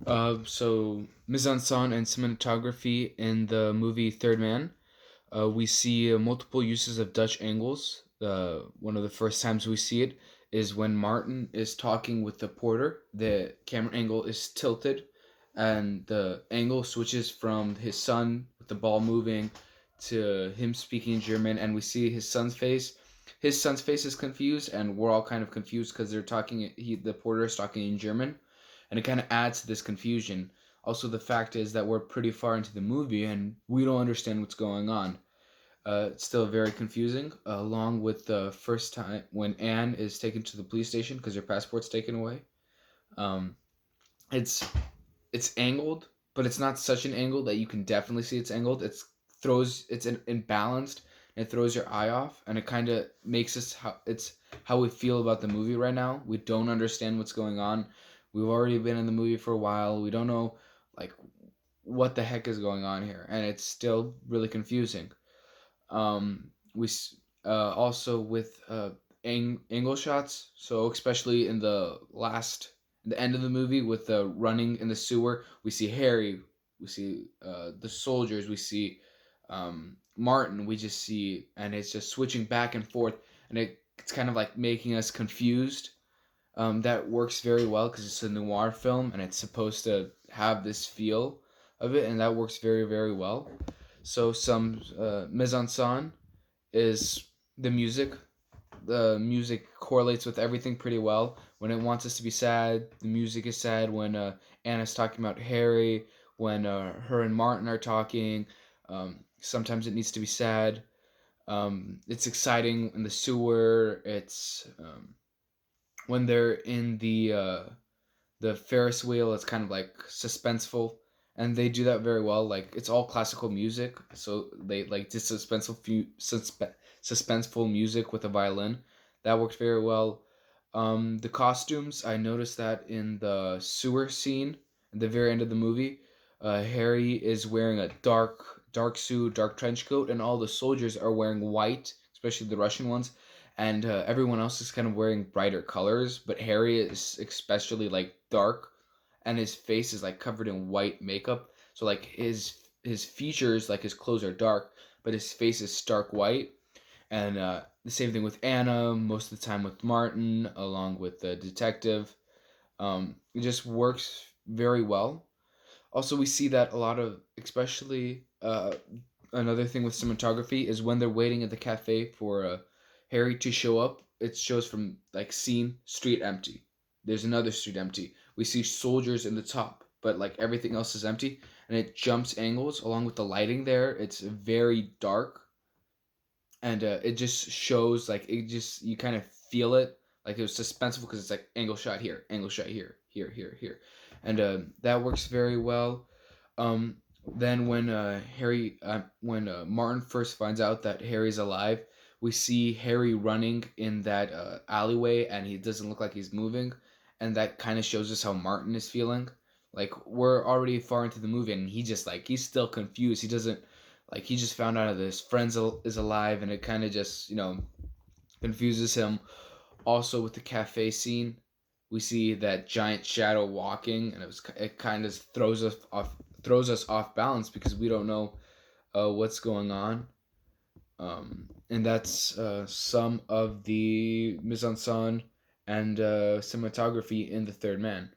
So Mis-en-Scene and cinematography in the movie Third Man. We see multiple uses of Dutch angles. One of the first times we see it is when Martin is talking with the porter. The camera angle is tilted, and the angle switches from his son with the ball moving to him speaking German, and we see his son's face. His son's face is confused, and we're all kind of confused because they're talking. The porter is talking in German, and it kind of adds to this confusion. Also, the fact is that we're pretty far into the movie and we don't understand what's going on. It's still very confusing, along with the first time when Anne is taken to the police station because her passport's taken away. Um, it's it's angled, but it's not such an angle that you can definitely see it's angled. It's imbalanced and it throws your eye off, and it kind of makes us how we feel about the movie right now. We don't understand what's going on. We've already been in the movie for a while. We don't know like what the heck is going on here, and it's still really confusing. We Also with angle shots. So especially in the end of the movie with the running in the sewer, we see Harry, we see the soldiers, we see Martin. We just see, and it's just switching back and forth, and it's kind of like making us confused. That works very well because it's a noir film and it's supposed to have this feel of it, and that works very very well. So some mise en scène is the music. The music correlates with everything pretty well. When it wants us to be sad, the music is sad. When Anna's talking about Harry, when her and Martin are talking, sometimes it needs to be sad. It's exciting in the sewer. It's when they're in the Ferris wheel. It's kind of like suspenseful, and they do that very well. Like it's all classical music, so they like this suspenseful music with a violin. That worked very well. The costumes, I noticed that in the sewer scene at the very end of the movie, Harry is wearing a dark suit, dark trench coat, and all the soldiers are wearing white, especially the Russian ones, and everyone else is kind of wearing brighter colors, but Harry is especially like dark, and his face is like covered in white makeup. So like his features, like his clothes are dark, but his face is stark white. And the same thing with Anna. Most of the time with Martin, along with the detective. It just works very well. Also, we see that a lot of, especially another thing with cinematography is when they're waiting at the cafe for Harry to show up. It shows from like scene street empty. There's another street empty. We see soldiers in the top, but like everything else is empty, and it jumps angles along with the lighting there. It's very dark, and it just shows like it just you kind of feel it like it was suspenseful because it's like angle shot here, angle shot here, here, here, here, and that works very well. Then when Martin first finds out that Harry's alive, we see Harry running in that alleyway, and he doesn't look like he's moving, and that kind of shows us how Martin is feeling. Like we're already far into the movie, and he just like he's still confused. He doesn't like he just found out that his friend is alive, and it kind of just confuses him. Also with the cafe scene, we see that giant shadow walking, and it kind of throws us off balance because we don't know what's going on. And that's some of the mise en scène and cinematography in the Third Man.